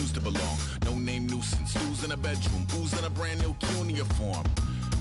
used to belong. No name nuisance, who's in a bedroom, who's in a brand new uniform.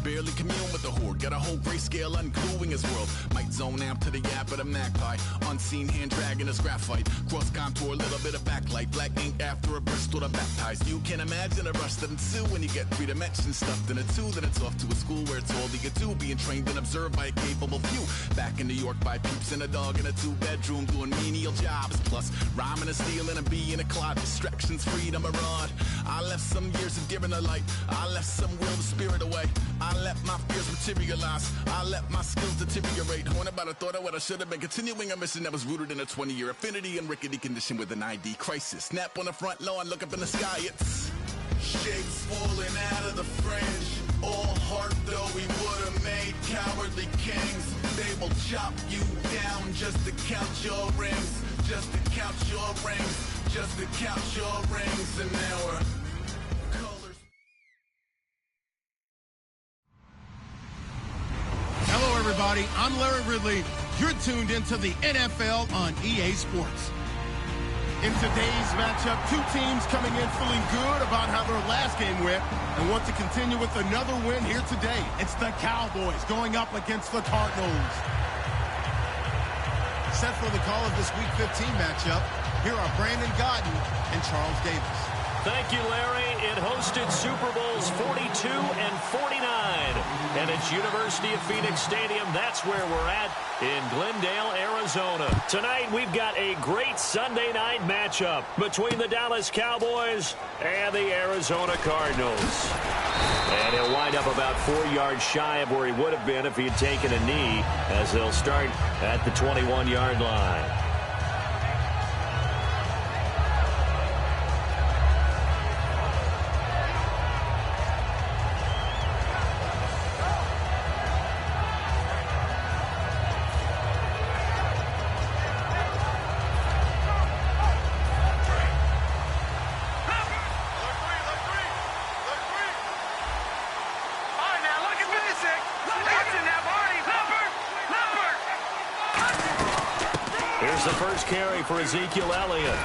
Barely commune with the horde, got a whole grayscale ungluing his world. Might zone amp to the yap of the magpie. Unseen hand dragging his graphite. Cross contour, little bit of backlight. Black ink after a Bristol to baptize. You can imagine a rush that ensue when you get 3 dimensions stuffed in a 2. Then it's off to a school where it's all you can do. Being trained and observed by a capable few. Back in New York by peeps and a dog in a 2-bedroom doing menial jobs. Plus rhyming and stealing and being a clot. Distractions, freedom, a rod. I left some years of giving a light. I left some will the spirit away. I let my fears materialize. I let my skills deteriorate. Horn about a thought of what I should have been. Continuing a mission that was rooted in a 20-year affinity and rickety condition with an ID crisis. Snap on the front lawn, look up in the sky. It's shapes falling out of the fringe. All heart though we would have made cowardly kings. They will chop you down just to count your rings. Just to count your rings. Just to count your rings. And now we're Hello, everybody. I'm Larry Ridley. You're tuned into the NFL on EA Sports. In today's matchup, 2 teams coming in feeling good about how their last game went and want to continue with another win here today. It's the Cowboys going up against the Cardinals. Set for the call of this Week 15 matchup, here are Brandon Godden and Charles Davis. Thank you, Larry. It hosted Super Bowls 42 and 49. And it's University of Phoenix Stadium. That's where we're at in Glendale, Arizona. Tonight, we've got a great Sunday night matchup between the Dallas Cowboys and the Arizona Cardinals. And he'll wind up about 4 yards shy of where he would have been if he had taken a knee, as they'll start at the 21-yard line. Here's the first carry for Ezekiel Elliott.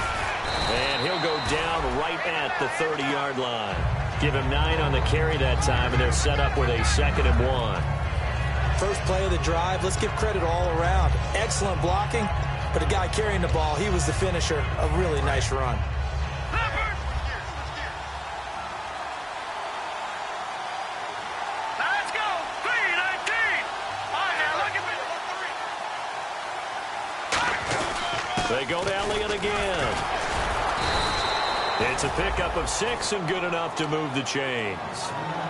And he'll go down right at the 30-yard line. Give him 9 on the carry that time, and they're set up with a 2nd and 1. First play of the drive, let's give credit all around. Excellent blocking, but the guy carrying the ball, he was the finisher. A really nice run. They go to Elliott again. It's a pickup of 6 and good enough to move the chains.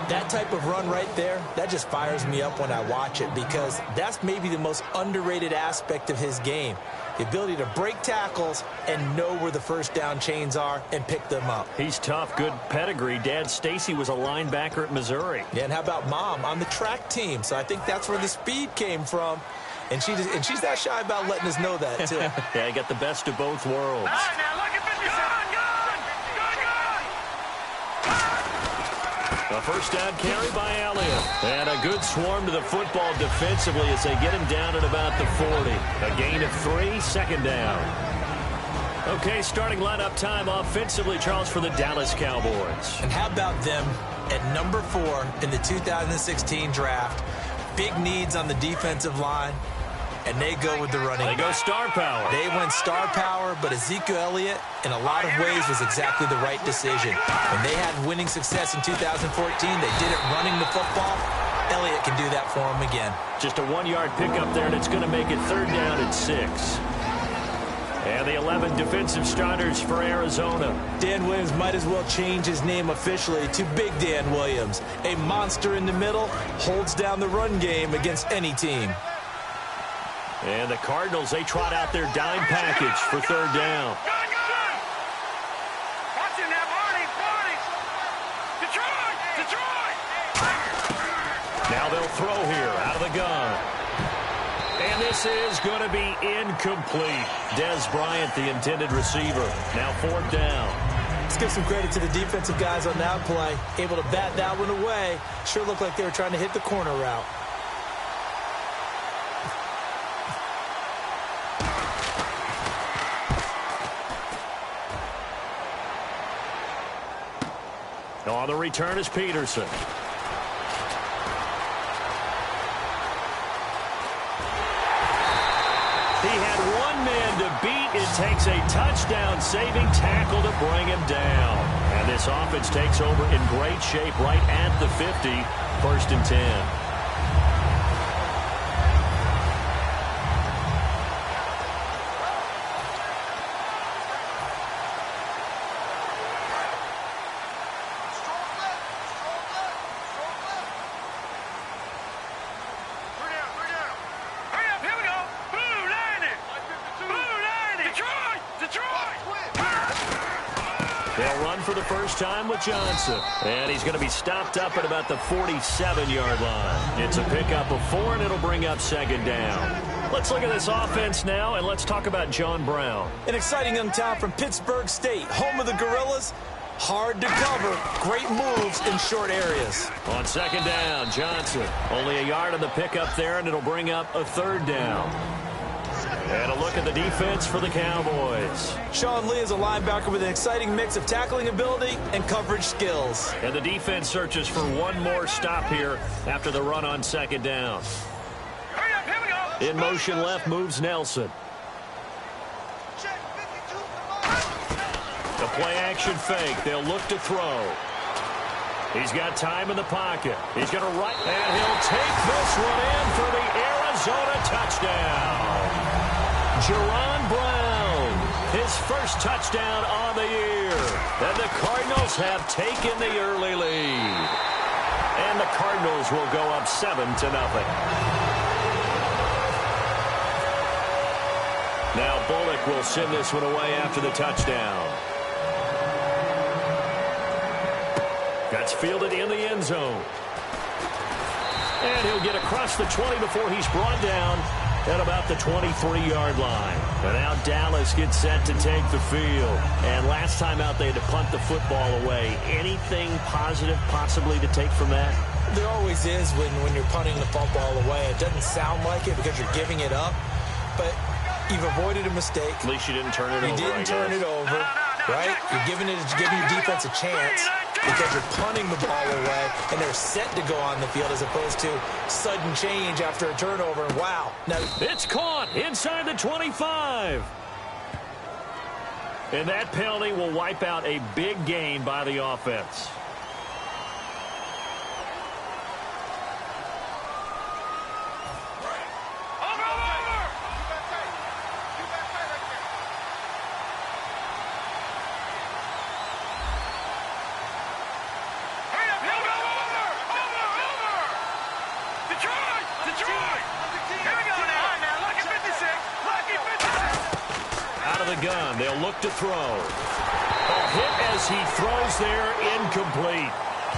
That type of run right there, that just fires me up when I watch it, because that's maybe the most underrated aspect of his game. The ability to break tackles and know where the first down chains are and pick them up. He's tough, good pedigree. Dad Stacy was a linebacker at Missouri. Yeah, and how about Mom on the track team? So I think that's where the speed came from. And she's not shy about letting us know that, too. Yeah, he got the best of both worlds. A first down carry by Elliott. And a good swarm to the football defensively as they get him down at about the 40. A gain of 3, 2nd down. Okay, starting lineup time offensively, Charles, for the Dallas Cowboys. And how about them at number 4 in the 2016 draft? Big needs on the defensive line. And they go with the running. They go star power. They went star power, but Ezekiel Elliott, in a lot of ways, was exactly the right decision. When they had winning success in 2014, they did it running the football. Elliott can do that for them again. Just a 1-yard pickup there, and it's going to make it 3rd down and 6. And the 11 defensive starters for Arizona. Dan Williams might as well change his name officially to Big Dan Williams. A monster in the middle, holds down the run game against any team. And the Cardinals, they trot out their dime package for 3rd down. Now they'll throw here out of the gun. And this is going to be incomplete. Dez Bryant, the intended receiver. Now 4th down. Let's give some credit to the defensive guys on that play. Able to bat that one away. Sure looked like they were trying to hit the corner route. On the return is Peterson. He had one man to beat. It takes a touchdown-saving tackle to bring him down. And this offense takes over in great shape right at the 50. 1st and 10. They'll run for the first time with Johnson. And he's going to be stopped up at about the 47-yard line. It's a pickup of 4, and it'll bring up 2nd down. Let's look at this offense now, and let's talk about John Brown. An exciting young talent from Pittsburgh State, home of the Gorillas. Hard to cover. Great moves in short areas. On 2nd down, Johnson. Only a yard on the pickup there, and it'll bring up a 3rd down. And a look at the defense for the Cowboys. Sean Lee is a linebacker with an exciting mix of tackling ability and coverage skills. And the defense searches for one more stop here after the run on 2nd down. In motion left moves Nelson. The play-action fake. They'll look to throw. He's got time in the pocket. He's going to right, and he'll take this one in for the Arizona touchdown. Jerron Brown, his first touchdown on the year. And the Cardinals have taken the early lead. And the Cardinals will go up 7-0. Now Bullock will send this one away after the touchdown. That's fielded in the end zone. And he'll get across the 20 before he's brought down at about the 23-yard line. And now Dallas gets set to take the field. And last time out, they had to punt the football away. Anything positive possibly to take from that? There always is when you're punting the football away. It doesn't sound like it because you're giving it up. But you've avoided a mistake. At least you didn't turn it over. You didn't turn it over, right? You're giving your defense a chance because you're punting the ball away, and they're set to go on the field as opposed to sudden change after a turnover. Wow. Now, it's caught inside the 25. And that penalty will wipe out a big gain by the offense. Gun. They'll look to throw. A hit as he throws there, incomplete.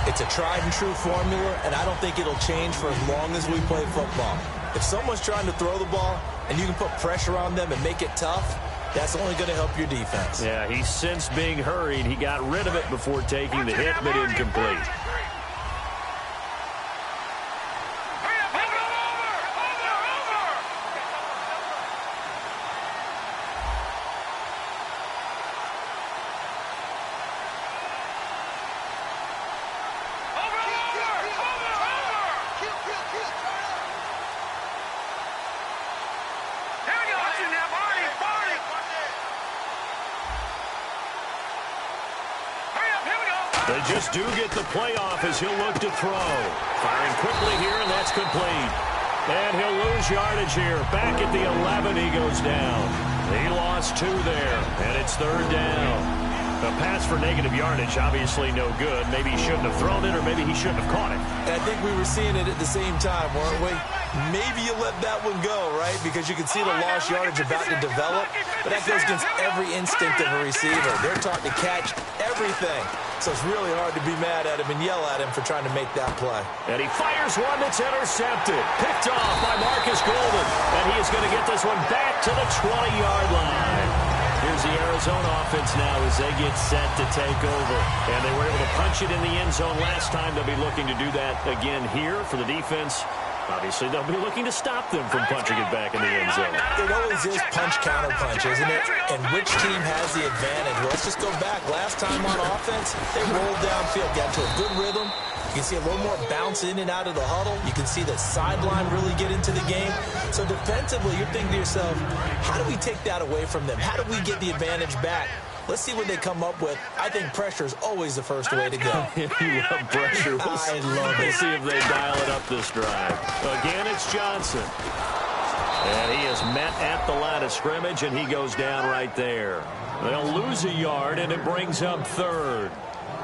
It's a tried and true formula, and I don't think it'll change for as long as we play football. If someone's trying to throw the ball and you can put pressure on them and make it tough, that's only going to help your defense. Yeah, he sensed being hurried. He got rid of it before taking the hit, but incomplete. They just do get the playoff as he'll look to throw. Firing quickly here, and that's complete. And he'll lose yardage here. Back at the 11, he goes down. He lost 2 there, and it's 3rd down. The pass for negative yardage, obviously no good. Maybe he shouldn't have thrown it, or maybe he shouldn't have caught it. And I think we were seeing it at the same time, weren't we? Maybe you let that one go, right? Because you can see the lost yardage about to develop. But that goes against every instinct of a receiver. They're taught to catch everything. So it's really hard to be mad at him and yell at him for trying to make that play. And he fires one that's intercepted. Picked off by Marcus Golden. And he is going to get this one back to the 20-yard line. Here's the Arizona offense now as they get set to take over. And they were able to punch it in the end zone last time. They'll be looking to do that again here for the defense. Obviously, they'll be looking to stop them from punching it back in the end zone. It always is punch-counter-punch, isn't it? And which team has the advantage? Well, let's just go back. Last time on offense, they rolled downfield, got to a good rhythm. You can see a little more bounce in and out of the huddle. You can see the sideline really get into the game. So defensively, you're thinking to yourself, how do we take that away from them? How do we get the advantage back? Let's see what they come up with. I think pressure is always the first way to go. You love pressure. I love it. We'll see if they dial it up this drive. Again, it's Johnson. And he is met at the line of scrimmage, and he goes down right there. They'll lose a yard, and it brings up third.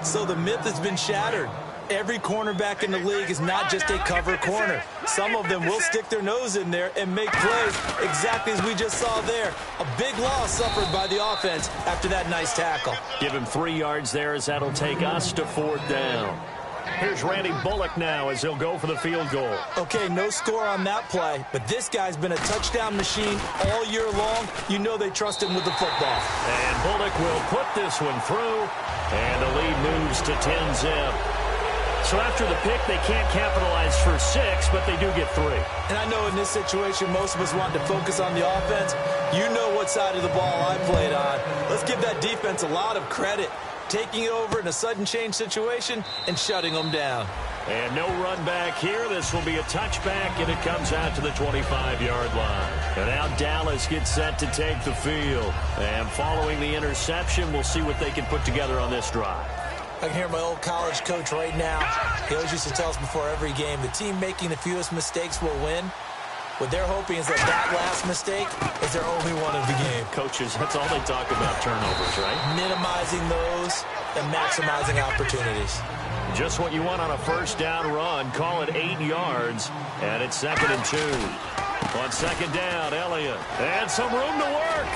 So the myth has been shattered. Every cornerback in the league is not just a cover corner. Some of them will stick their nose in there and make plays exactly as we just saw there. A big loss suffered by the offense after that nice tackle. Give him 3 yards there as that'll take us to fourth down. Here's Randy Bullock now as he'll go for the field goal. Okay, no score on that play, but this guy's been a touchdown machine all year long. You know they trust him with the football. And Bullock will put this one through, and the lead moves to 10-zip. So after the pick, they can't capitalize for 6, but they do get 3. And I know in this situation, most of us want to focus on the offense. You know what side of the ball I played on. Let's give that defense a lot of credit. Taking it over in a sudden change situation and shutting them down. And no run back here. This will be a touchback, and it comes out to the 25-yard line. And now Dallas gets set to take the field. And following the interception, we'll see what they can put together on this drive. I can hear my old college coach right now. He always used to tell us before every game, the team making the fewest mistakes will win. What they're hoping is that last mistake is their only one of the game. Coaches, that's all they talk about, turnovers, right? Minimizing those and maximizing opportunities. Just what you want on a first down run. Call it 8 yards, and it's 2nd and 2. On 2nd down, Elliott. And some room to work.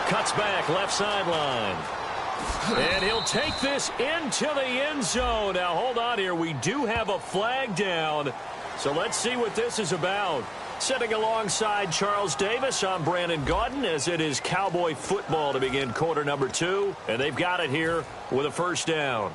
Cuts back, left sideline. And he'll take this into the end zone. Now, hold on here. We do have a flag down. So let's see what this is about. Sitting alongside Charles Davis, I'm Brandon Gaudin, as it is Cowboy football to begin quarter number 2. And they've got it here with a first down.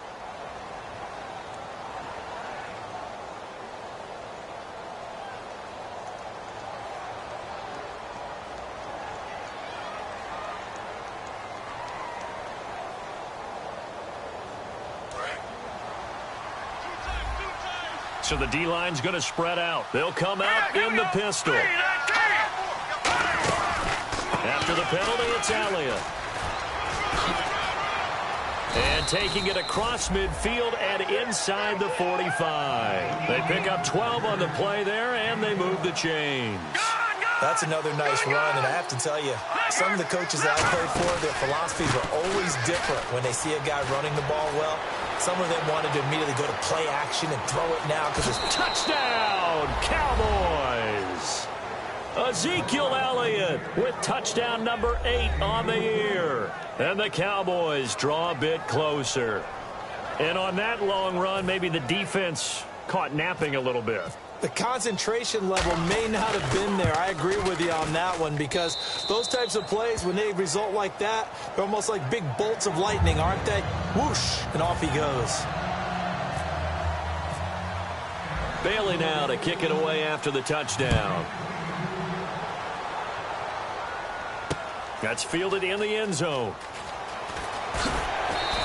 So the D-line's going to spread out. They'll come out in the pistol. After the penalty, it's Elliott. And taking it across midfield and inside the 45. They pick up 12 on the play there, and they move the chains. That's another nice run, and I have to tell you, some of the coaches that I played for, their philosophies were always different when they see a guy running the ball well. Some of them wanted to immediately go to play action and throw it now because it's touchdown, Cowboys. Ezekiel Elliott with touchdown number 8 on the year. And the Cowboys draw a bit closer. And on that long run, maybe the defense caught napping a little bit. The concentration level may not have been there. I agree with you on that one because those types of plays, when they result like that, they're almost like big bolts of lightning, aren't they? Whoosh, and off he goes. Bailey now to kick it away after the touchdown. That's fielded in the end zone.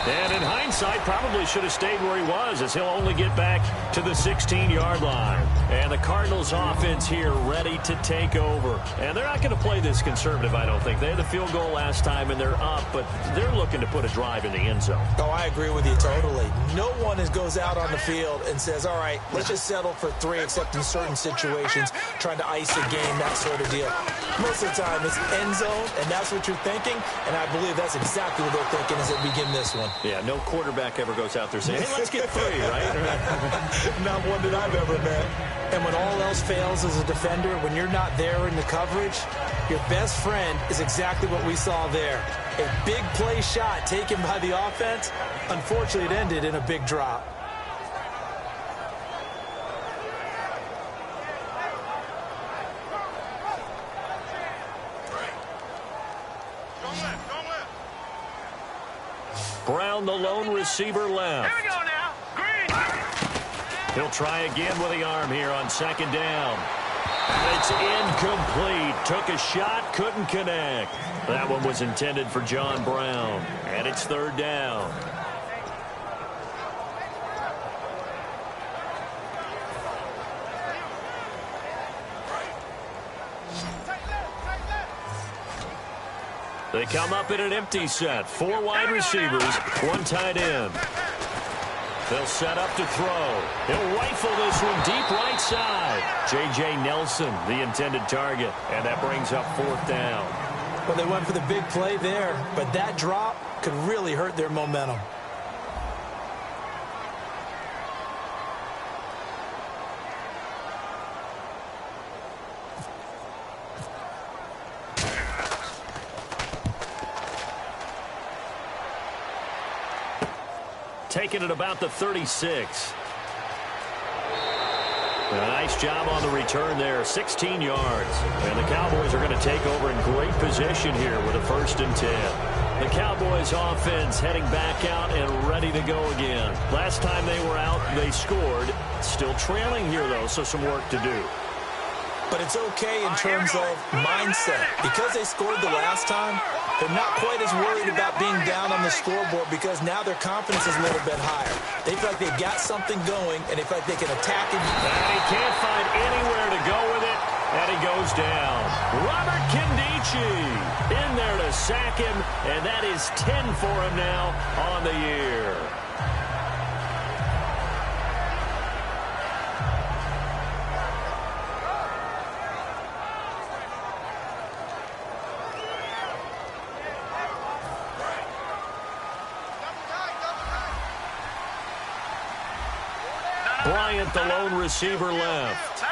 And in hindsight, probably should have stayed where he was, as he'll only get back to the 16-yard line. And the Cardinals offense here ready to take over. And they're not going to play this conservative, I don't think. They had the field goal last time, and they're up, but they're looking to put a drive in the end zone. Oh, I agree with you totally. No one goes out on the field and says, all right, let's just settle for 3, except in certain situations, trying to ice a game, that sort of deal. Most of the time, it's end zone, and that's what you're thinking, and I believe that's exactly what they're thinking as they begin this one. Yeah, no quarterback ever goes out there saying, hey, let's get 3, right? Not one that I've ever met. And when all else fails as a defender, when you're not there in the coverage, your best friend is exactly what we saw there. A big play shot taken by the offense. Unfortunately, it ended in a big drop. Brown, the lone receiver, left. Here we go now. Green. He'll try again with the arm here on second down. And it's incomplete. Took a shot, couldn't connect. That one was intended for John Brown. And it's third down. They come up in an empty set. 4 wide receivers, 1 tight end. They'll set up to throw. He'll rifle this one deep right side. J.J. Nelson, the intended target. And that brings up 4th down. Well, they went for the big play there, but that drop could really hurt their momentum. Taking it about the 36. A nice job on the return there, 16 yards. And the Cowboys are going to take over in great position here with a 1st and 10. The Cowboys offense heading back out and ready to go again. Last time they were out, they scored. Still trailing here, though, so some work to do. But it's okay in terms of mindset. Because they scored the last time, they're not quite as worried about being down on the scoreboard because now their confidence is a little bit higher. They feel like they've got something going, and they feel like they can attack it. And he can't find anywhere to go with it, and he goes down. Robert Kindici in there to sack him, and that is 10 for him now on the year. Bryant, the lone receiver, left.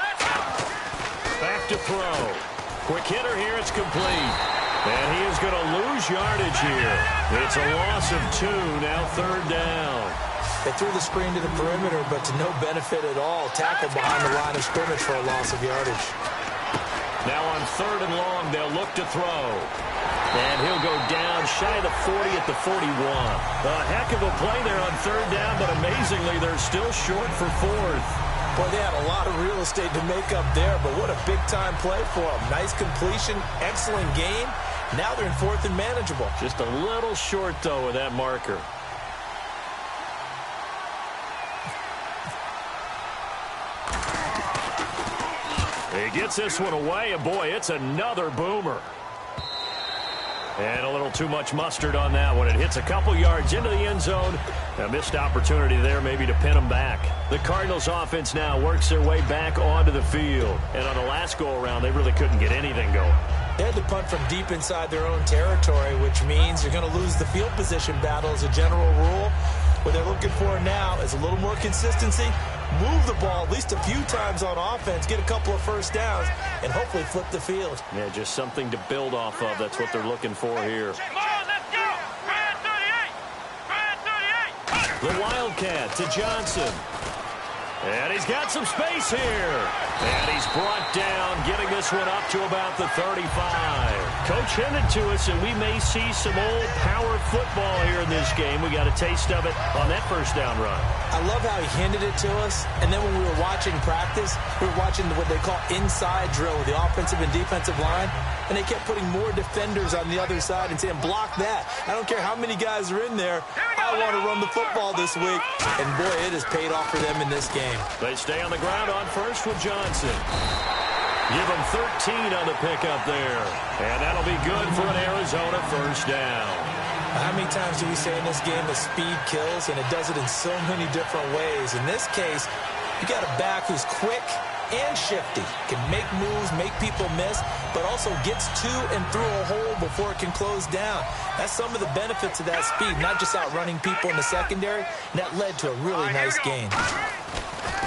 Back to throw. Quick hitter here. It's complete. And he is going to lose yardage here. It's a loss of 2. Now 3rd down. They threw the screen to the perimeter, but to no benefit at all. Tackle behind the line of scrimmage for a loss of yardage. Now on 3rd and long, they'll look to throw. And he'll go down shy of the 40 at the 41. A heck of a play there on 3rd down, but amazingly, they're still short for 4th. Boy, they had a lot of real estate to make up there, but what a big-time play for them. Nice completion, excellent game. Now they're in 4th and manageable. Just a little short, though, with that marker. He gets this one away, and boy, it's another boomer. And a little too much mustard on that one. It hits a couple yards into the end zone. A missed opportunity there maybe to pin them back. The Cardinals offense now works their way back onto the field. And on the last go-around, they really couldn't get anything going. They had to punt from deep inside their own territory, which means you're going to lose the field position battle as a general rule. What they're looking for now is a little more consistency, move the ball at least a few times on offense, get a couple of first downs, and hopefully flip the field. Yeah, just something to build off of. That's what they're looking for here. Come on, let's go! Brad 38! Brad 38! The Wildcat to Johnson. And he's got some space here. And he's brought down, getting this one up to about the 35. Coach hinted to us that we may see some old power football here in this game. We got a taste of it on that 1st down run. I love how he hinted it to us. And then when we were watching practice, we were watching what they call inside drill with the offensive and defensive line. And they kept putting more defenders on the other side and saying, block that. I don't care how many guys are in there. I want to run the football this week. And, boy, it has paid off for them in this game. They stay on the ground on 1st with Johnson. Give them 13 on the pickup there. And that'll be good for an Arizona 1st down. How many times do we say in this game that speed kills, and it does it in so many different ways? In this case, you got a back who's quick and shifty, can make moves, make people miss, but also gets to and through a hole before it can close down. That's some of the benefits of that speed, not just outrunning people in the secondary. And that led to a really nice game.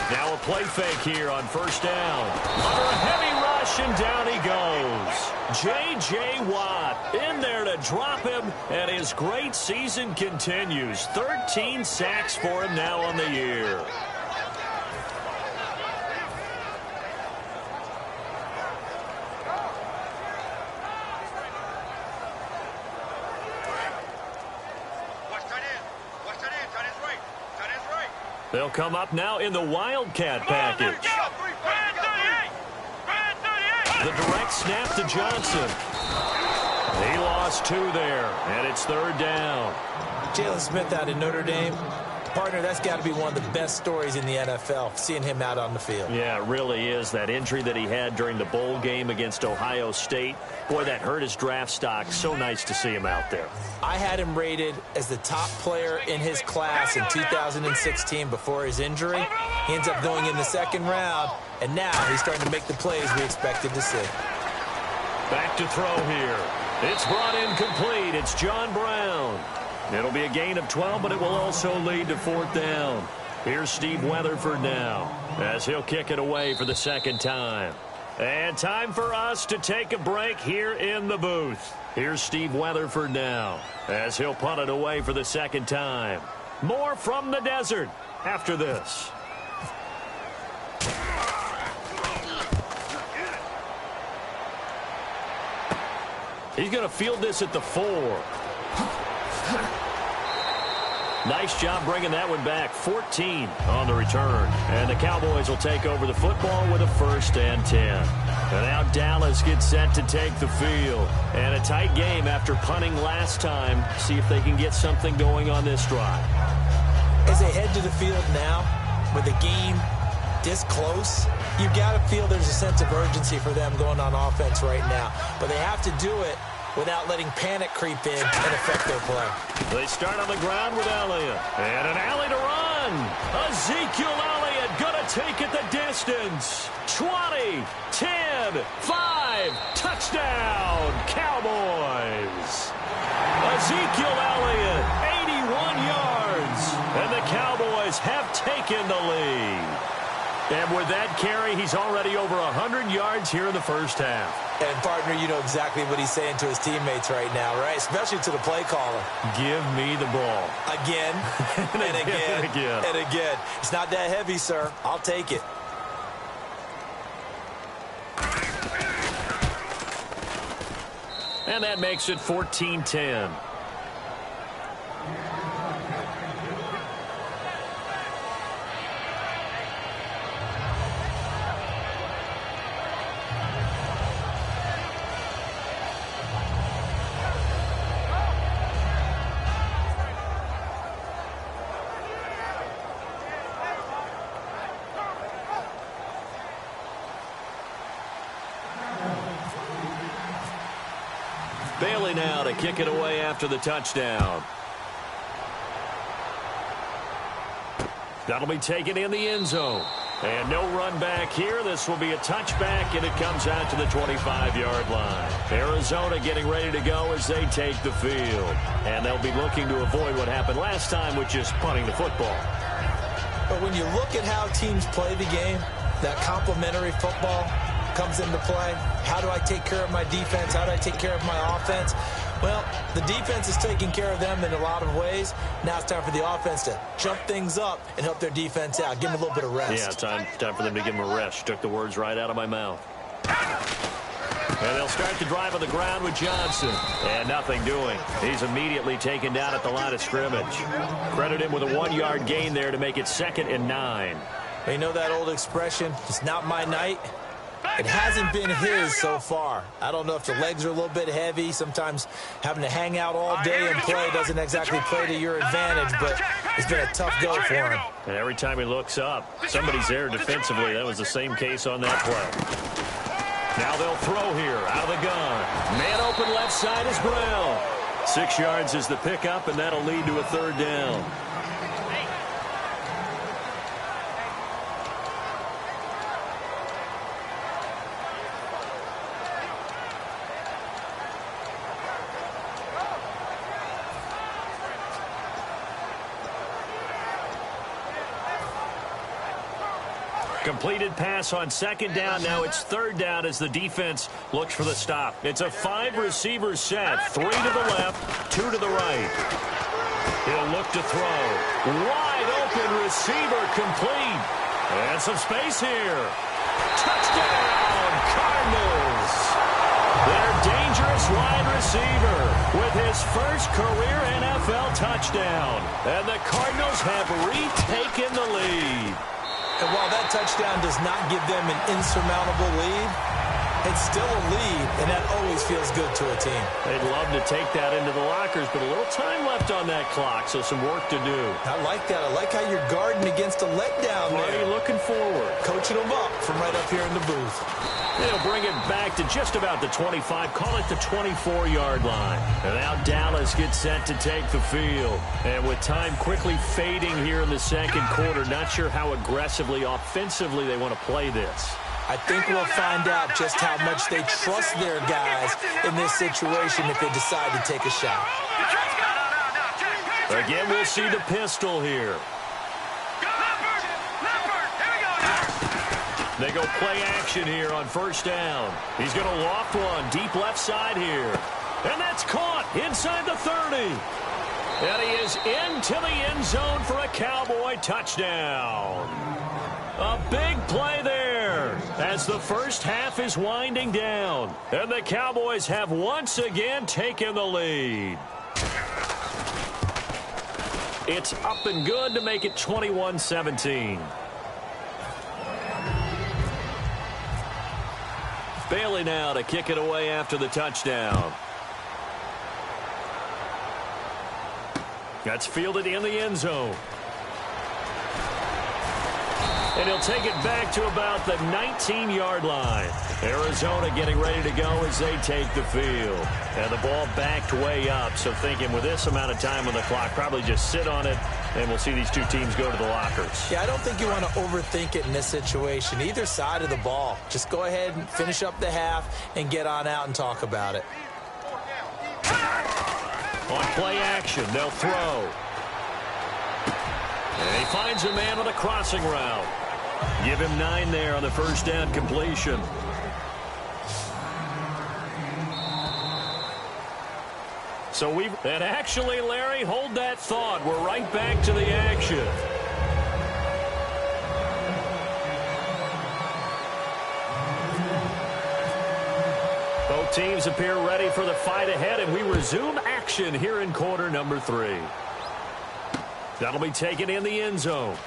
Now a play fake here on 1st down. Under a heavy rush, and down he goes. J.J. Watt in there to drop him, and his great season continues. 13 sacks for him now on the year. They'll come up now in the Wildcat package. The direct snap to Johnson. He lost 2 there, and it's 3rd down. Jalen Smith out of Notre Dame. Partner, that's got to be one of the best stories in the NFL, seeing him out on the field. Yeah, it really is. That injury that he had during the bowl game against Ohio State, boy, that hurt his draft stock. So nice to see him out there. I had him rated as the top player in his class in 2016 before his injury. He ends up going in the 2nd round, and now he's starting to make the plays we expected to see. Back to throw here. It's brought in complete. It's John Brown. It'll be a gain of 12, but it will also lead to 4th down. Here's Steve Weatherford now as he'll kick it away for the 2nd time. And time for us to take a break here in the booth. Here's Steve Weatherford now as he'll punt it away for the 2nd time. More from the desert after this. He's going to field this at the 4. Nice job bringing that one back. 14 on the return. And the Cowboys will take over the football with a 1st and 10. And now Dallas gets set to take the field. And a tight game after punting last time. See if they can get something going on this drive. As they head to the field now, with the game this close, you've got to feel there's a sense of urgency for them going on offense right now. But they have to do it without letting panic creep in and affect their play. They start on the ground with Elliott. And an alley to run. Ezekiel Elliott gonna take it the distance. 20, 10, 5, touchdown, Cowboys. Ezekiel Elliott, 81 yards. And the Cowboys have taken the lead. And with that carry, he's already over 100 yards here in the 1st half. And, partner, you know exactly what he's saying to his teammates right now, right? Especially to the play caller. Give me the ball. Again, and again, and again. It's not that heavy, sir. I'll take it. And that makes it 14-10. Bailey now to kick it away after the touchdown. That'll be taken in the end zone. And no run back here. This will be a touchback, and it comes out to the 25-yard line. Arizona getting ready to go as they take the field. And they'll be looking to avoid what happened last time, which is punting the football. But when you look at how teams play the game, that complementary football comes into play. How do I take care of my defense? How do I take care of my offense? Well, the defense is taking care of them in a lot of ways. Now it's time for the offense to jump things up and help their defense out. Give them a little bit of rest. Yeah, time for them to give them a rest. Took the words right out of my mouth. And they'll start the drive on the ground with Johnson. And nothing doing. He's immediately taken down at the line of scrimmage. Credit him with a 1-yard gain there to make it 2nd and 9. You know that old expression, it's not my night? It hasn't been his so far. I don't know if the legs are a little bit heavy. Sometimes having to hang out all day and play doesn't exactly play to your advantage, but it's been a tough go for him. And every time he looks up, somebody's there defensively. That was the same case on that play. Now they'll throw here out of the gun. Man open left side is Brown. 6 yards is the pickup, and that'll lead to a 3rd down. Completed pass on 2nd down. Now it's 3rd down as the defense looks for the stop. It's a 5-receiver set. 3 to the left, 2 to the right. He'll look to throw. Wide open receiver complete. And some space here. Touchdown, Cardinals. Their dangerous wide receiver with his first career NFL touchdown. And the Cardinals have retaken the lead. And while that touchdown does not give them an insurmountable lead, it's still a lead, and that always feels good to a team. They'd love to take that into the lockers, but a little time left on that clock, so some work to do. I like that. I like how you're guarding against a letdown Already there. looking forward. Coaching them up from right up here in the booth. They'll bring it back to just about the 25, call it the 24-yard line. And now Dallas gets set to take the field. And with time quickly fading here in the second quarter, not sure how aggressively, offensively they want to play this. I think we'll find out just how much they trust their guys in this situation if they decide to take a shot. Again, we'll see the pistol here. They go play action here on first down. He's going to loft one deep left side here. And that's caught inside the 30. And he is into the end zone for a Cowboy touchdown. A big play there as the first half is winding down. And the Cowboys have once again taken the lead. It's up and good to make it 21-17. Bailey now to kick it away after the touchdown. That's fielded in the end zone. And he'll take it back to about the 19-yard line. Arizona getting ready to go as they take the field. And the ball backed way up. So thinking with this amount of time on the clock, probably just sit on it, and we'll see these two teams go to the lockers. Yeah, I don't think you want to overthink it in this situation. Either side of the ball. Just go ahead and finish up the half and get on out and talk about it. On play action, they'll throw. And he finds a man on a crossing route. Give him 9 there on the first down completion. So and actually, Larry, hold that thought. We're right back to the action. Both teams appear ready for the fight ahead, and we resume action here in quarter number 3. That'll be taken in the end zone.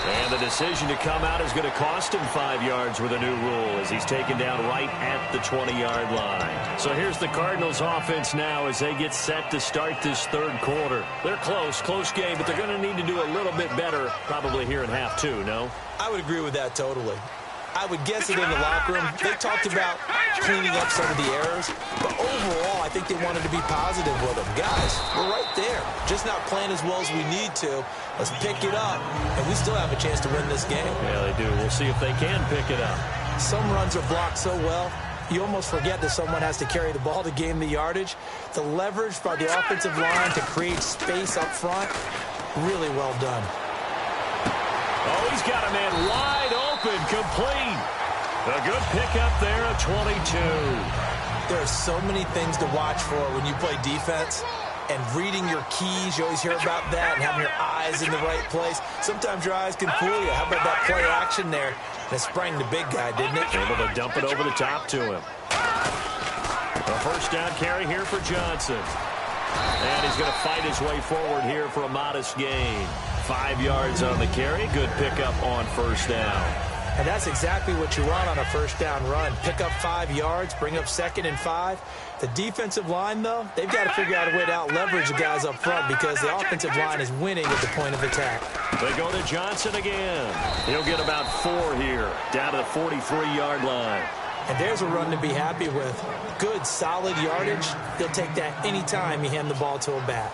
And the decision to come out is going to cost him 5 yards with a new rule as he's taken down right at the 20-yard line. So here's the Cardinals offense now as they get set to start this third quarter. They're close game, but they're going to need to do a little bit better probably here in half 2, no? I would agree with that totally. I would guess it in the locker room. They talked about cleaning up some of the errors, but overall, I think they wanted to be positive with them. Guys, we're right there. Just not playing as well as we need to. Let's pick it up, and we still have a chance to win this game. Yeah, they do. We'll see if they can pick it up. Some runs are blocked so well, you almost forget that someone has to carry the ball to gain the yardage. The leverage by the offensive line to create space up front, really well done. Oh, he's got a man wide open, complete. A good pickup there at 22. There are so many things to watch for when you play defense. And reading your keys, you always hear about that, and having your eyes in the right place. Sometimes your eyes can fool you. How about that play action there? And it sprang the big guy, didn't it? Able to dump it over the top to him. A first down carry here for Johnson. And he's going to fight his way forward here for a modest gain. 5 yards on the carry. Good pickup on first down. And that's exactly what you want on a first down run. Pick up 5 yards, bring up 2nd and 5. The defensive line, though, they've got to figure out a way to out-leverage the guys up front because the offensive line is winning at the point of attack. They go to Johnson again. He'll get about 4 here, down to the 43-yard line. And there's a run to be happy with. Good, solid yardage. He'll take that any time you hand the ball to a back.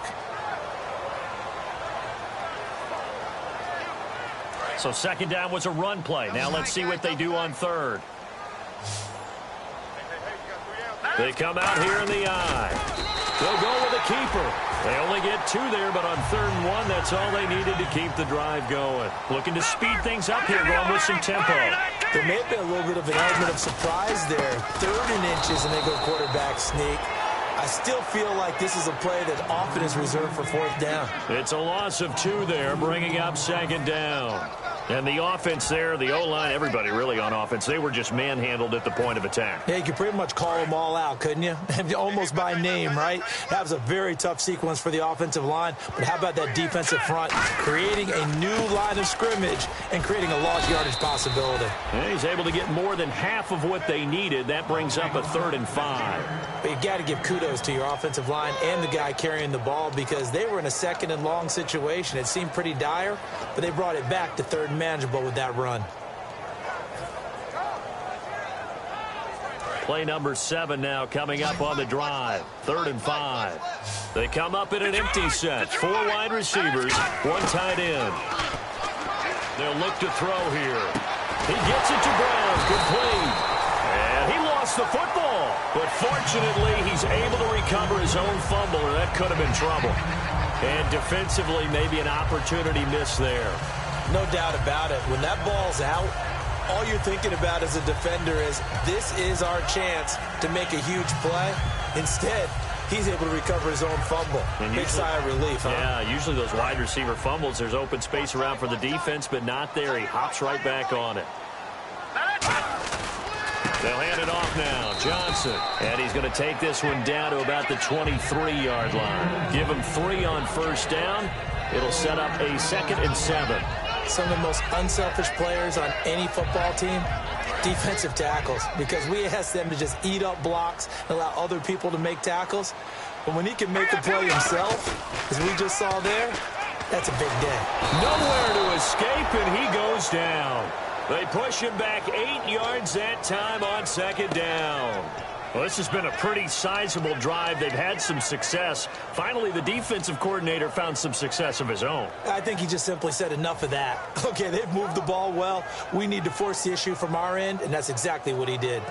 So second down was a run play. Now let's see what they do on third. They come out here in the eye. They'll go with a keeper. They only get 2 there, but on 3rd and 1, that's all they needed to keep the drive going. Looking to speed things up here, going with some tempo. There may have been a little bit of an element of surprise there. 3rd and inches, and they go quarterback sneak. I still feel like this is a play that often is reserved for 4th down. It's a loss of 2 there, bringing up 2nd down. And the offense there, the O-line, everybody really on offense, they were just manhandled at the point of attack. Yeah, you could pretty much call them all out, couldn't you? Almost by name, right? That was a very tough sequence for the offensive line. But how about that defensive front creating a new line of scrimmage and creating a lost yardage possibility? And he's able to get more than half of what they needed. That brings up a 3rd and 5. But you got to give kudos to your offensive line and the guy carrying the ball because they were in a 2nd and long situation. It seemed pretty dire, but they brought it back to 3rd and manageable with that run. Play number 7 now coming up on the drive. 3rd and 5. They come up in an empty set. 4 wide receivers, 1 tight end. They'll look to throw here. He gets it to Brown. Complete. And he lost the football. But fortunately, he's able to recover his own fumble, or that could have been trouble. And defensively, maybe an opportunity missed there. No doubt about it. When that ball's out, all you're thinking about as a defender is, this is our chance to make a huge play. Instead, he's able to recover his own fumble. Big sigh of relief, huh? Yeah, usually those wide receiver fumbles, there's open space around for the defense, but not there. He hops right back on it. They'll hand it off now. Johnson. And he's going to take this one down to about the 23-yard line. Give him 3 on 1st down. It'll set up a 2nd and 7. Some of the most unselfish players on any football team, defensive tackles, because we ask them to just eat up blocks and allow other people to make tackles. But when he can make the play himself, as we just saw there, that's a big day. Nowhere to escape, and he goes down. They push him back 8 yards that time on 2nd down. Well, this has been a pretty sizable drive. They've had some success. Finally, the defensive coordinator found some success of his own. I think he just simply said enough of that. Okay, they've moved the ball well. We need to force the issue from our end, and that's exactly what he did.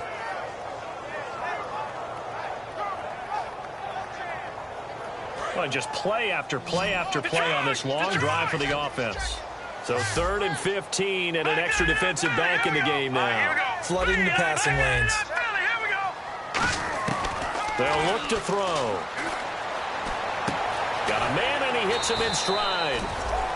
Well, just play after play after play on this long drive for the offense. So 3rd and 15 and an extra defensive back in the game now. Flooding the passing lanes. They'll look to throw. Got a man, and he hits him in stride.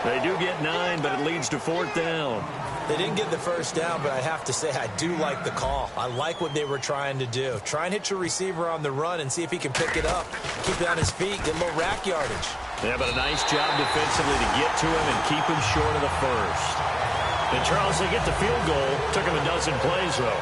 They do get 9, but it leads to 4th down. They didn't get the 1st down, but I have to say I do like the call. I like what they were trying to do. Try and hit your receiver on the run and see if he can pick it up. Keep it on his feet, get a little rack yardage. Yeah, but a nice job defensively to get to him and keep him short of the 1st. And Charles, they get the field goal. Took him a dozen plays, though.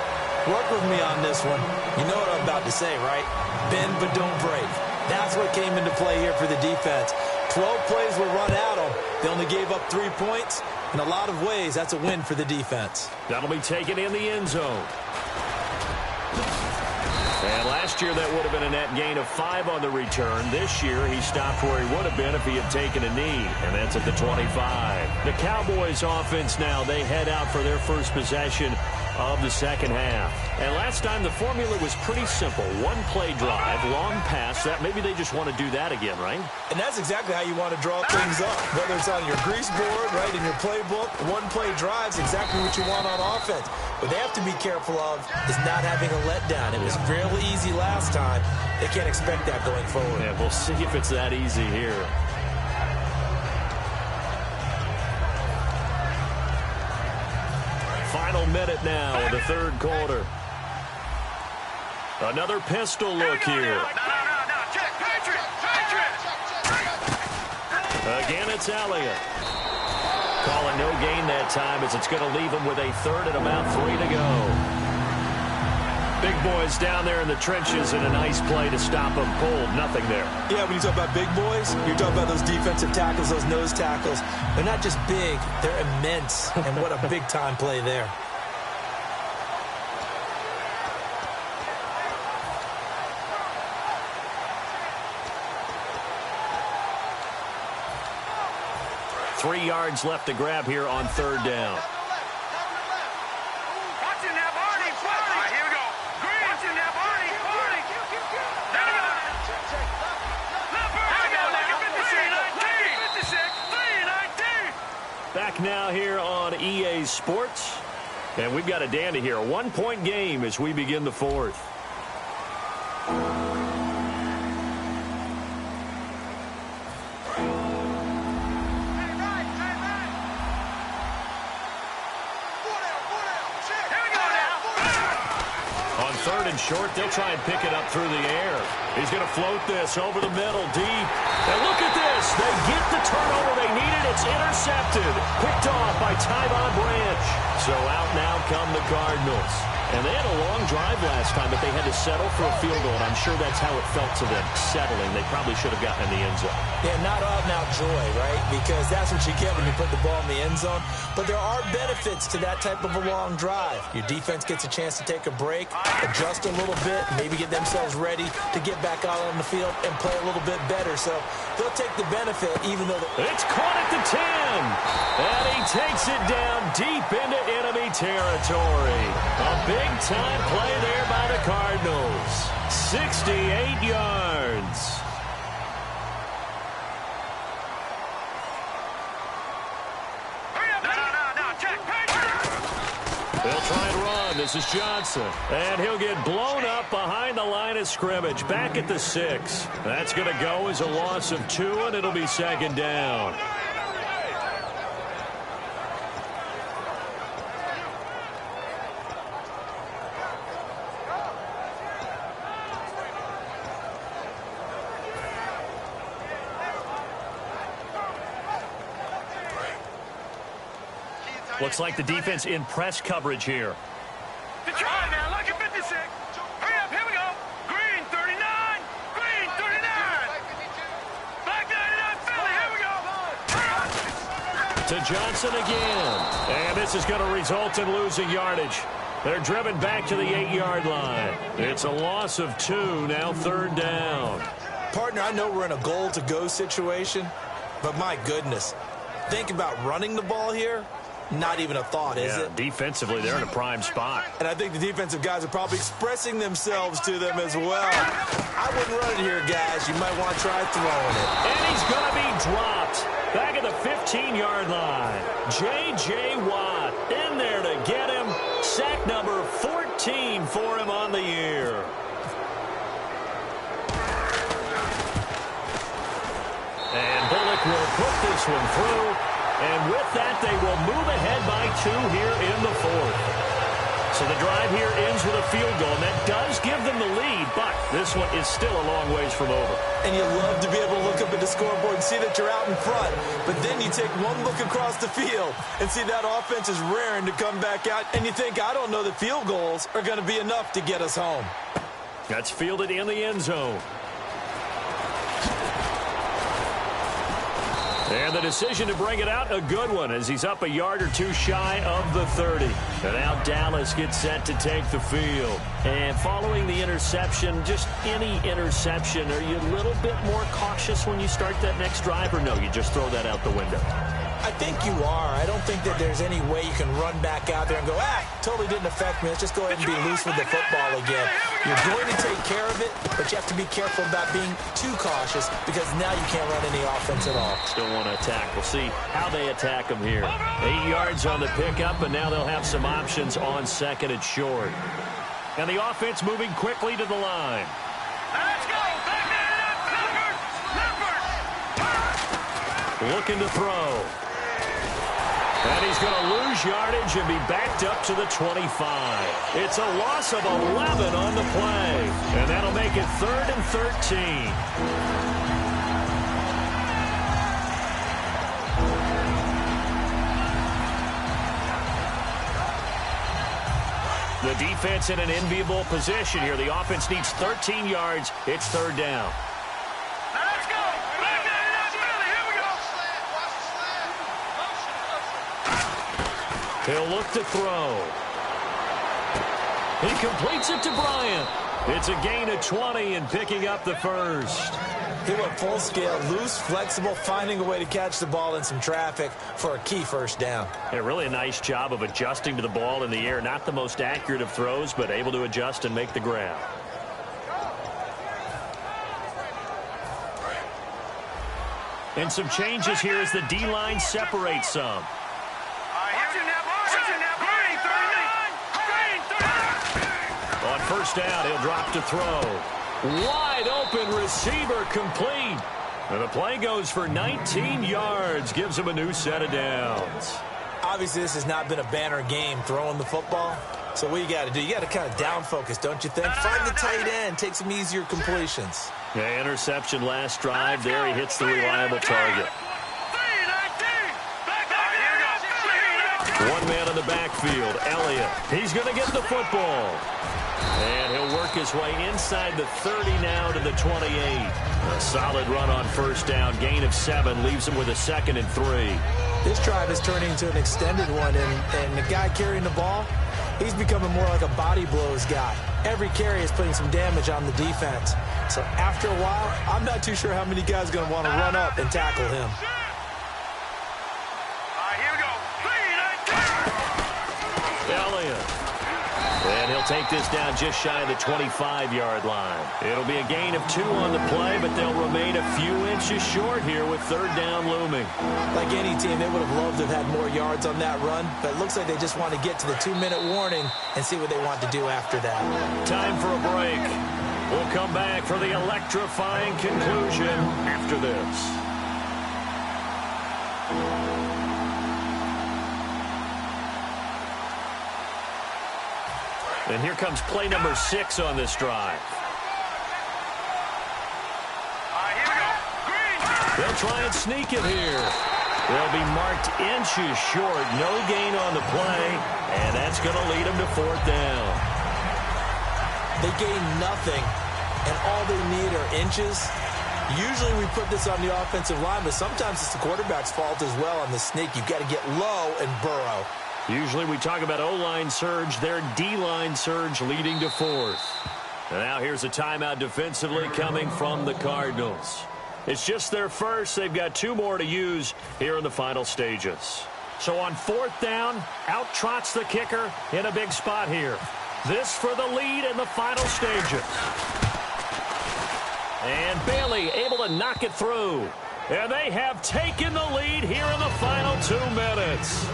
Work with me on this one. You know what I'm about to say, right? Bend but don't break. That's what came into play here for the defense. 12 plays were run at them. They only gave up 3 points. In a lot of ways, that's a win for the defense. That'll be taken in the end zone. And last year, that would have been a net gain of 5 on the return. This year, he stopped where he would have been if he had taken a knee, and that's at the 25. The Cowboys offense now, they head out for their first possession of the 2nd half. And last time, the formula was pretty simple. 1-play drive, long pass. That maybe they just want to do that again, right? And that's exactly how you want to draw things up. Whether it's on your grease board, right, in your playbook, 1-play drive's exactly what you want on offense. What they have to be careful of is not having a letdown. It was fairly easy last time. They can't expect that going forward. Yeah, we'll see if it's that easy here. Final minute now of the 3rd quarter. Another pistol look here. Again, it's Elliott. Calling no gain that time as it's going to leave him with a 3rd and about 3 to go. Big boys down there in the trenches in a nice play to stop them cold. Nothing there. Yeah, when you talk about big boys, you're talking about those defensive tackles, those nose tackles. They're not just big, they're immense. And what a big-time play there. Three yards left to grab here on 3rd down. Back now here on EA Sports. And we've got a dandy here. A 1-point game as we begin the 4th. and short. They'll try and pick it up through the air. He's going to float this over the middle, deep. And look at this. They get the turnover they needed. It's intercepted. Picked off by Tyvon Branch. So out now come the Cardinals. And they had a long drive last time, but they had to settle for a field goal, and I'm sure that's how it felt to them, settling. They probably should have gotten in the end zone. Yeah, not out and out joy, right? Because that's what you get when you put the ball in the end zone. But there are benefits to that type of a long drive. Your defense gets a chance to take a break, adjust a little bit, maybe get themselves ready to get back out on the field and play a little bit better. So they'll take the benefit, even though it's caught at the 10. And he takes it down deep into enemy territory. A big-time play there by the Cardinals. 68 yards. They'll try and run. This is Johnson. And he'll get blown up behind the line of scrimmage. Back at the 6. That's going to go as a loss of 2, and it'll be second down. Looks like the defense in press coverage here. The try now, look at 56. Hurry up, here we go. Green 39. Green 39. Black 99 Philly, here we go. To Johnson again. And this is going to result in losing yardage. They're driven back to the 8-yard line. It's a loss of 2, now third down. Partner, I know we're in a goal-to-go situation, but my goodness, think about running the ball here. Not even a thought, is it? Defensively, they're in a prime spot. And I think the defensive guys are probably expressing themselves to them as well. I wouldn't run it here, guys. You might want to try throwing it. And he's going to be dropped back at the 15-yard line. J.J. Watt in there to get him. Sack number 14 for him on the year. And Bullock will put this one through. And with that, they will move ahead by 2 here in the 4th. So the drive here ends with a field goal, and that does give them the lead, but this one is still a long ways from over. And you love to be able to look up at the scoreboard and see that you're out in front, but then you take one look across the field and see that offense is raring to come back out, and you think, I don't know that field goals are going to be enough to get us home. That's fielded in the end zone. And the decision to bring it out, a good one, as he's up a yard or 2 shy of the 30. And now Dallas gets set to take the field. And following the interception, just any interception, are you a little bit more cautious when you start that next drive, or no, you just throw that out the window? I think you are. I don't think that there's any way you can run back out there and go, totally didn't affect me. Let's just go ahead and be loose with the football again. You're going to take care of it, but you have to be careful about being too cautious because now you can't run any offense at all. Still want to attack. We'll see how they attack them here. 8 yards on the pickup, and now they'll have some options on second and short. And the offense moving quickly to the line. Let's go. Looking to throw. And he's going to lose yardage and be backed up to the 25. It's a loss of 11 on the play. And that'll make it 3rd and 13. The defense in an enviable position here. The offense needs 13 yards. It's 3rd down. Let's go. He'll look to throw. He completes it to Bryant. It's a gain of 20 and picking up the first. He went full scale, loose, flexible, finding a way to catch the ball in some traffic for a key first down. Yeah, really a nice job of adjusting to the ball in the air. Not the most accurate of throws, but able to adjust and make the grab. And some changes here as the D-line separates some. On first down, he'll drop to throw. Wide open receiver complete. And the play goes for 19 yards. Gives him a new set of downs. Obviously, this has not been a banner game throwing the football. So what you got to do, you got to kind of down focus, don't you think? Find the tight end, take some easier completions. Yeah, interception last drive. There he hits the reliable target. One man in the backfield, Elliott. He's going to get the football. And he'll work his way inside the 30 now to the 28. A solid run on first down. Gain of 7 leaves him with a 2nd and 3. This drive is turning into an extended one, and the guy carrying the ball, he's becoming more like a body blows guy. Every carry is putting some damage on the defense. So after a while, I'm not too sure how many guys are going to want to run up and tackle him. Elliott. And he'll take this down just shy of the 25-yard line. It'll be a gain of 2 on the play, but they'll remain a few inches short here with 3rd down looming. Like any team, they would have loved to have had more yards on that run, but it looks like they just want to get to the 2-minute warning and see what they want to do after that. Time for a break. We'll come back for the electrifying conclusion after this. And here comes play number 6 on this drive. They'll try and sneak it here. They'll be marked inches short. No gain on the play, and that's going to lead them to 4th down. They gain nothing, and all they need are inches. Usually we put this on the offensive line, but sometimes it's the quarterback's fault as well on the sneak. You've got to get low and burrow. Usually we talk about O-line surge, their D-line surge leading to 4th. And now here's a timeout defensively coming from the Cardinals. It's just their first. They've got 2 more to use here in the final stages. So on 4th down, out trots the kicker in a big spot here. This for the lead in the final stages. And Bailey able to knock it through. And they have taken the lead here in the final 2 minutes.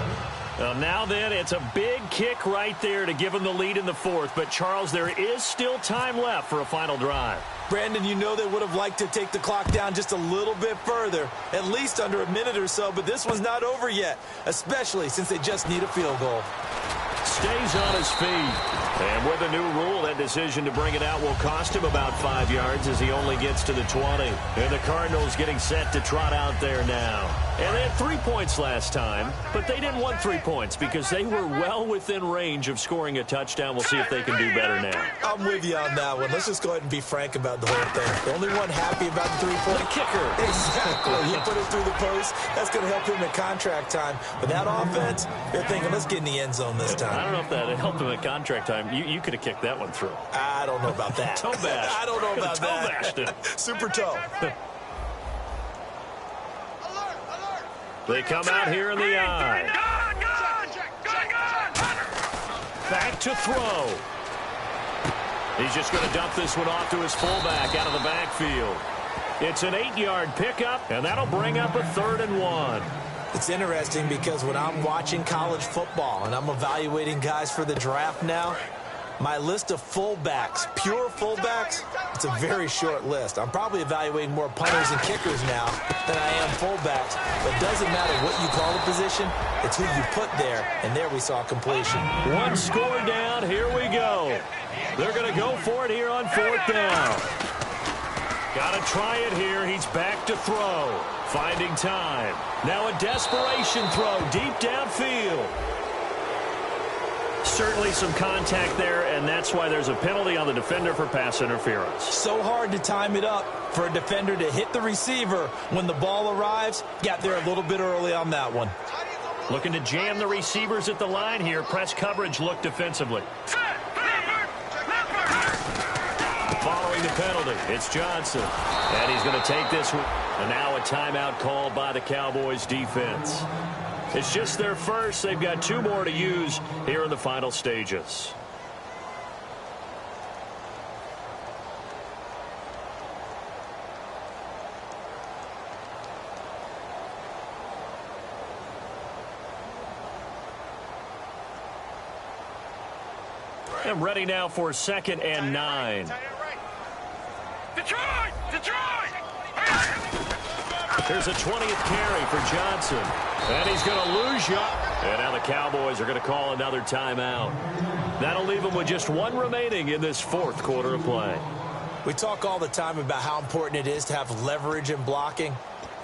Well, now then, it's a big kick right there to give them the lead in the 4th. But, Charles, there is still time left for a final drive. Brandon, you know they would have liked to take the clock down just a little bit further, at least under a minute or so, but this one's not over yet, especially since they just need a field goal. Stays on his feet. And with a new rule, that decision to bring it out will cost him about 5 yards as he only gets to the 20. And the Cardinals getting set to trot out there now. And they had 3 points last time, but they didn't want 3 points because they were well within range of scoring a touchdown. We'll see if they can do better now. I'm with you on that one. Let's just go ahead and be frank about the whole thing. The only one happy about the 3-point. The kicker. Exactly. He put it through the post. That's going to help him at contract time. But that offense, they're thinking, let's get in the end zone this time. I don't know if that helped him at contract time. You could have kicked that one through. I don't know about that. Toe bash. I don't know about that. Toe bashed it. Super toe. They come out here in the eye. Back to throw. He's just going to dump this one off to his fullback out of the backfield. It's an 8-yard pickup, and that'll bring up a 3rd and 1. It's interesting because when I'm watching college football and I'm evaluating guys for the draft now, my list of fullbacks, pure fullbacks, it's a very short list. I'm probably evaluating more punters and kickers now than I am fullbacks. But it doesn't matter what you call the position, it's who you put there, and there we saw completion. 1 score down, here we go. They're going to go for it here on 4th down. Got to try it here, he's back to throw. Finding time. Now a desperation throw deep downfield. Certainly some contact there, and that's why there's a penalty on the defender for pass interference. So hard to time it up for a defender to hit the receiver when the ball arrives. Got there a little bit early on that one. Looking to jam the receivers at the line here. Press coverage look defensively. Following the penalty, it's Johnson. And he's going to take this one. And now a timeout called by the Cowboys defense. It's just their first. They've got 2 more to use here in the final stages. And ready now for 2nd and 9. Detroit! Here's a 20th carry for Johnson. And he's going to lose you. And now the Cowboys are going to call another timeout. That'll leave them with just one remaining in this fourth quarter of play. We talk all the time about how important it is to have leverage in blocking.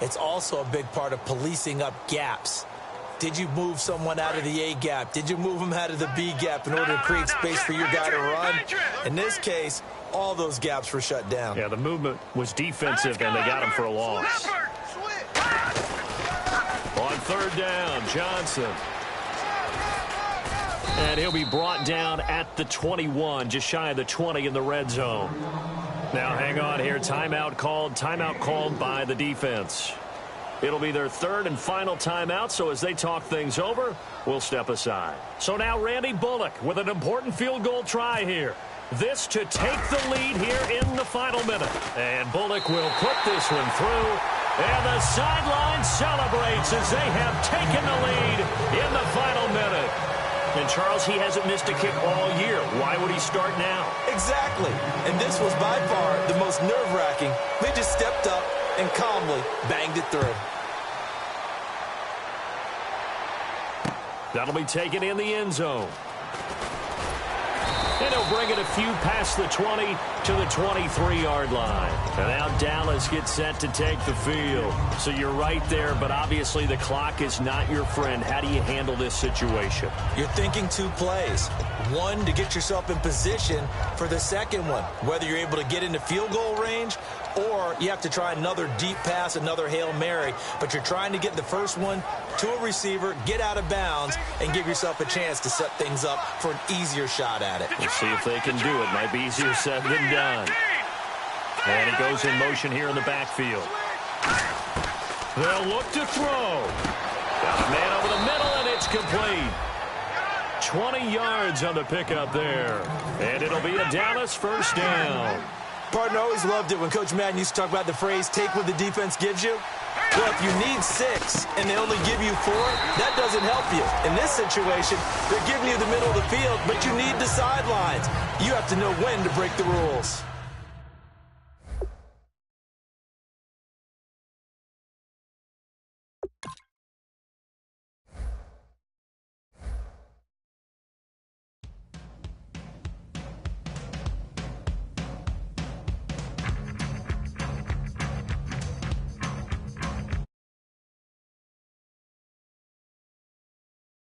It's also a big part of policing up gaps. Did you move someone out of the A gap? Did you move them out of the B gap in order to create space for your guy to run? In this case, all those gaps were shut down. Yeah, the movement was defensive, and they got him for a loss. On third down, Johnson. And he'll be brought down at the 21, just shy of the 20 in the red zone. Now, hang on here. Timeout called by the defense. It'll be their third and final timeout, so as they talk things over, we'll step aside. So now Randy Bullock with an important field goal try here. This to take the lead here in the final minute. And Bullock will put this one through. And the sideline celebrates as they have taken the lead in the final minute. And, Charles, he hasn't missed a kick all year. Why would he start now? Exactly. And this was by far the most nerve-wracking. They just stepped up and calmly banged it through. That'll be taken in the end zone. And he'll bring it a few past the 20 to the 23-yard line. And now Dallas gets set to take the field. So you're right there, but obviously the clock is not your friend. How do you handle this situation? You're thinking two plays. One, to get yourself in position for the second one, whether you're able to get into field goal range or you have to try another deep pass, another Hail Mary. But you're trying to get the first one to a receiver, get out of bounds, and give yourself a chance to set things up for an easier shot at it. We'll see if they can do it. Might be easier said than done. And he goes in motion here in the backfield. They'll look to throw. Got a man over the middle, and it's complete. 20 yards on the pickup there. And it'll be a Dallas first down. Partner, always loved it when Coach Madden used to talk about the phrase, take what the defense gives you. Well, if you need 6 and they only give you 4, that doesn't help you. In this situation, they're giving you the middle of the field, but you need the sidelines. You have to know when to break the rules.